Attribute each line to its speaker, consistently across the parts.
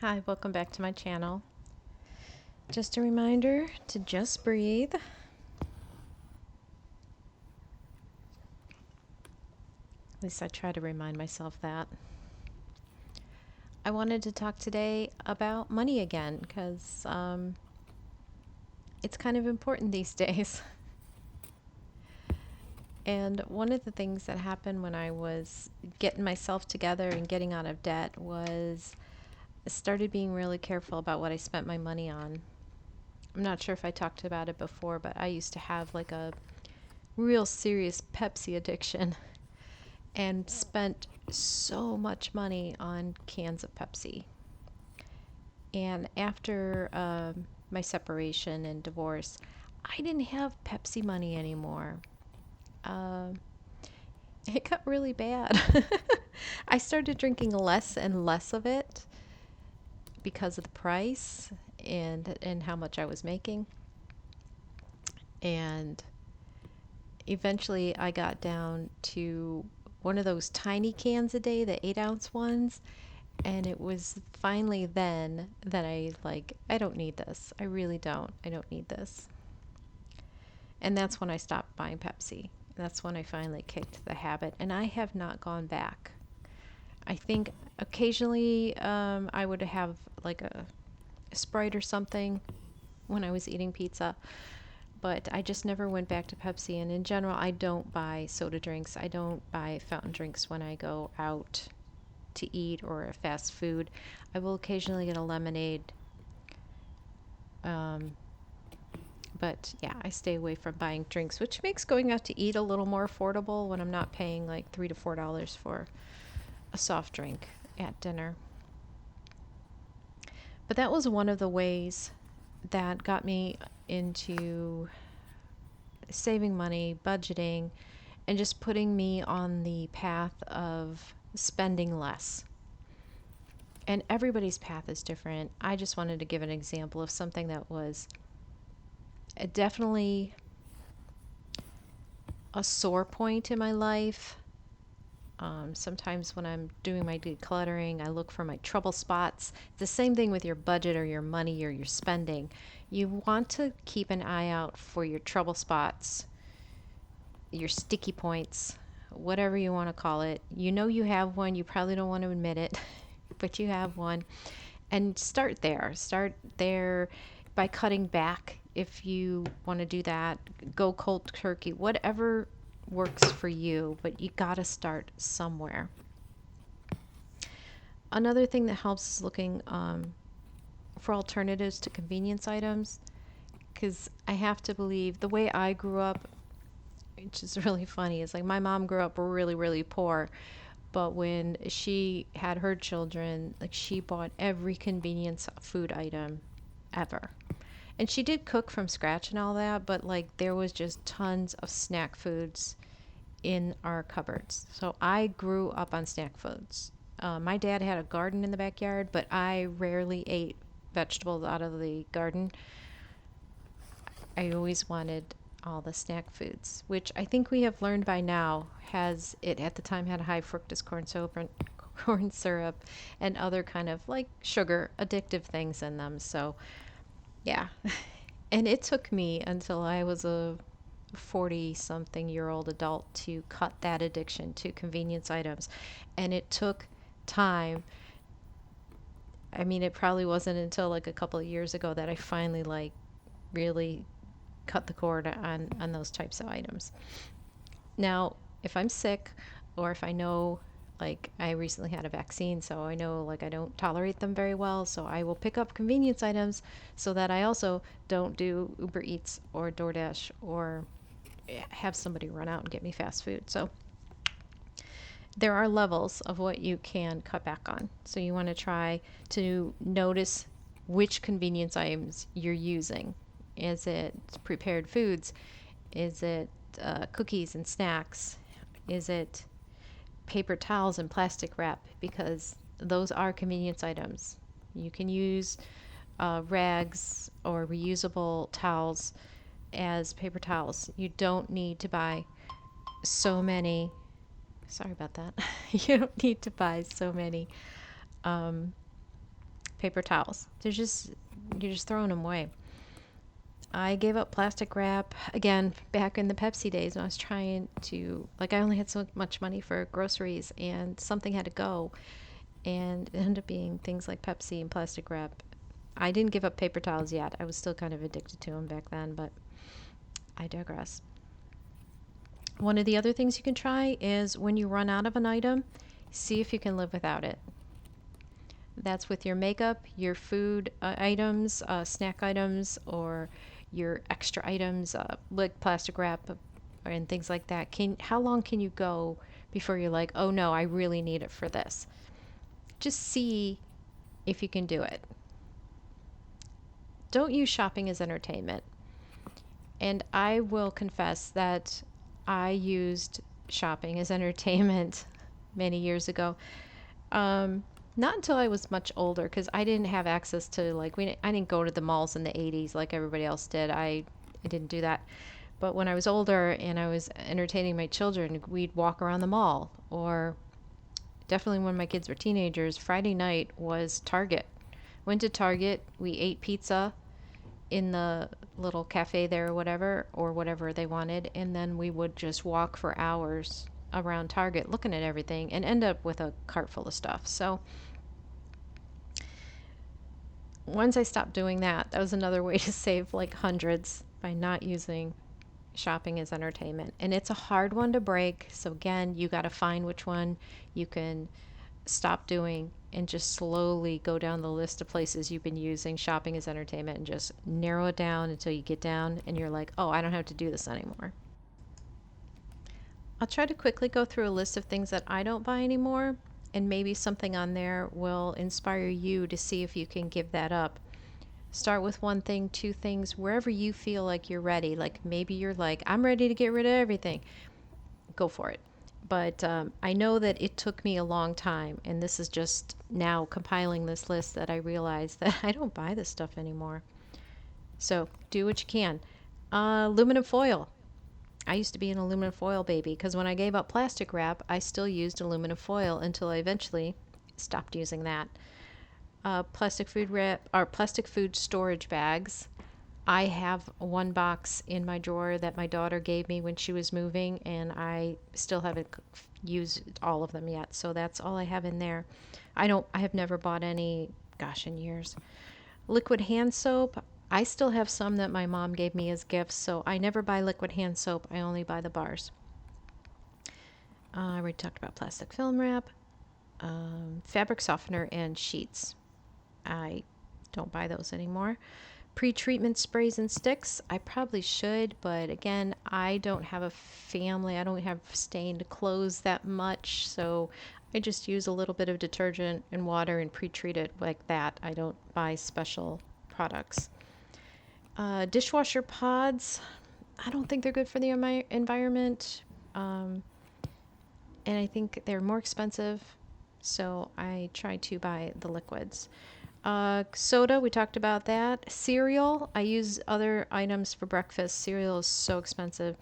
Speaker 1: Hi, welcome back to my channel. Just a reminder to just breathe. At least I try to remind myself that. I wanted to talk today about money again because it's kind of important these days. And one of the things that happened when I was getting myself together and getting out of debt was I started being really careful about what I spent my money on. I'm not sure if I talked about it before, but I used to have like a real serious Pepsi addiction and spent so much money on cans of Pepsi. And after my separation and divorce, I didn't have Pepsi money anymore. Uh, it got really bad. I started drinking less and less of it because of the price and how much I was making. And eventually I got down to one of those tiny cans a day, the 8-ounce ones. And it was finally then that I don't need this. I really don't. I don't need this. And that's when I stopped buying Pepsi. That's when I finally kicked the habit. And I have not gone back. I think occasionally I would have like a Sprite or something when I was eating pizza. But I just never went back to Pepsi. And in general, I don't buy soda drinks. I don't buy fountain drinks when I go out to eat or a fast food. I will occasionally get a lemonade. Um, but yeah, I stay away from buying drinks, which makes going out to eat a little more affordable when I'm not paying like $3 to $4 for a soft drink at dinner. But that was one of the ways that got me into saving money, budgeting, and just putting me on the path of spending less. And everybody's path is different. I just wanted to give an example of something that was definitely a sore point in my life. Sometimes when I'm doing my decluttering, I look for my trouble spots. The same thing with your budget or your money or your spending. You want to keep an eye out for your trouble spots, your sticky points, whatever you want to call it. You know you have one. You probably don't want to admit it, but you have one. And start there. Start there by cutting back if you want to do that. Go cold turkey, whatever works for you, but you got to start somewhere. Another thing that helps is looking for alternatives to convenience items, because I have to believe the way I grew up, which is really funny, is like my mom grew up really, really poor. But when she had her children, like she bought every convenience food item ever. And she did cook from scratch and all that, but like there was just tons of snack foods in our cupboards. So I grew up on snack foods. My dad had a garden in the backyard, but I rarely ate vegetables out of the garden. I always wanted all the snack foods, which I think we have learned by now has it at the time had high fructose corn syrup and other kind of like sugar addictive things in them. So yeah. And it took me until I was a 40 something year old adult to cut that addiction to convenience items. And it took time. I mean, it probably wasn't until like a couple of years ago that I finally like really cut the cord on those types of items. Now, if I'm sick or if I know like I recently had a vaccine, so I know like I don't tolerate them very well, so I will pick up convenience items so that I also don't do Uber Eats or DoorDash or have somebody run out and get me fast food. So there are levels of what you can cut back on. So you want to try to notice which convenience items you're using. Is it prepared foods? Is it cookies and snacks? Is it paper towels and plastic wrap? Because those are convenience items. You can use rags or reusable towels as paper towels. You don't need to buy so many. Sorry about that. You don't need to buy so many um, paper towels. You're just throwing them away. I gave up plastic wrap again back in the Pepsi days when I was trying to, like, I only had so much money for groceries and something had to go. And it ended up being things like Pepsi and plastic wrap. I didn't give up paper towels yet. I was still kind of addicted to them back then, but I digress. One of the other things you can try is when you run out of an item, see if you can live without it. That's with your makeup, your food items, snack items, or your extra items like plastic wrap and things like that. How long can you go before you're like, oh no, I really need it for this? Just see if you can do it. Don't use shopping as entertainment. And I will confess that I used shopping as entertainment many years ago. Not until I was much older, because I didn't have access to, like, I didn't go to the malls in the 80s like everybody else did. I didn't do that. But when I was older and I was entertaining my children, we'd walk around the mall. Or definitely when my kids were teenagers, Friday night was Target. Went to Target, we ate pizza in the little cafe there or whatever they wanted, and then we would just walk for hours around Target looking at everything and end up with a cart full of stuff. So once I stopped doing that, that was another way to save like hundreds by not using shopping as entertainment. And it's a hard one to break. So again, you got to find which one you can stop doing and just slowly go down the list of places you've been using shopping as entertainment and just narrow it down until you get down and you're like, oh, I don't have to do this anymore. I'll try to quickly go through a list of things that I don't buy anymore, and maybe something on there will inspire you to see if you can give that up. Start with one thing, two things, wherever you feel like you're ready. Like maybe you're like, I'm ready to get rid of everything. Go for it. But I know that it took me a long time, and this is just now compiling this list that I realized that I don't buy this stuff anymore. So do what you can. Aluminum foil. I used to be an aluminum foil baby because when I gave up plastic wrap, I still used aluminum foil until I eventually stopped using that. Plastic food wrap or plastic food storage bags. I have one box in my drawer that my daughter gave me when she was moving, and I still haven't used all of them yet. So that's all I have in there. I have never bought any, gosh, in years. Liquid hand soap. I still have some that my mom gave me as gifts, so I never buy liquid hand soap. I only buy the bars. I already talked about plastic film wrap, fabric softener, and sheets. I don't buy those anymore. Pre-treatment sprays and sticks. I probably should, but again, I don't have a family. I don't have stained clothes that much, so I just use a little bit of detergent and water and pre-treat it like that. I don't buy special products. Dishwasher pods. I don't think they're good for the environment, and I think they're more expensive, so I try to buy the liquids. Soda, we talked about that. Cereal, I use other items for breakfast. Cereal is so expensive.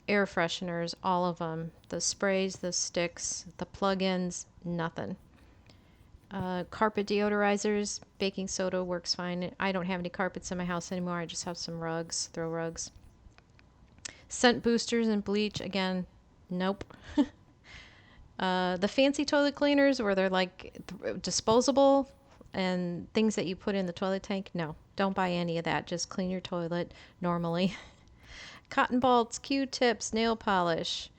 Speaker 1: Air fresheners, all of them. The sprays, the sticks, the plug-ins, nothing. Carpet deodorizers, baking soda works fine. I don't have any carpets in my house anymore. I just have some rugs, throw rugs. Scent boosters and bleach, again, nope. The fancy toilet cleaners where they're like disposable and things that you put in the toilet tank, no, don't buy any of that. Just clean your toilet normally. Cotton balls, Q-tips, nail polish.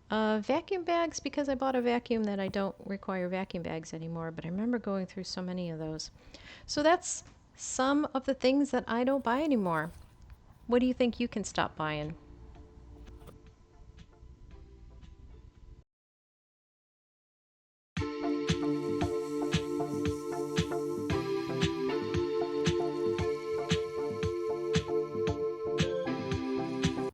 Speaker 1: Vacuum bags, because I bought a vacuum that I don't require vacuum bags anymore, but I remember going through so many of those. So that's some of the things that I don't buy anymore. What do you think you can stop buying?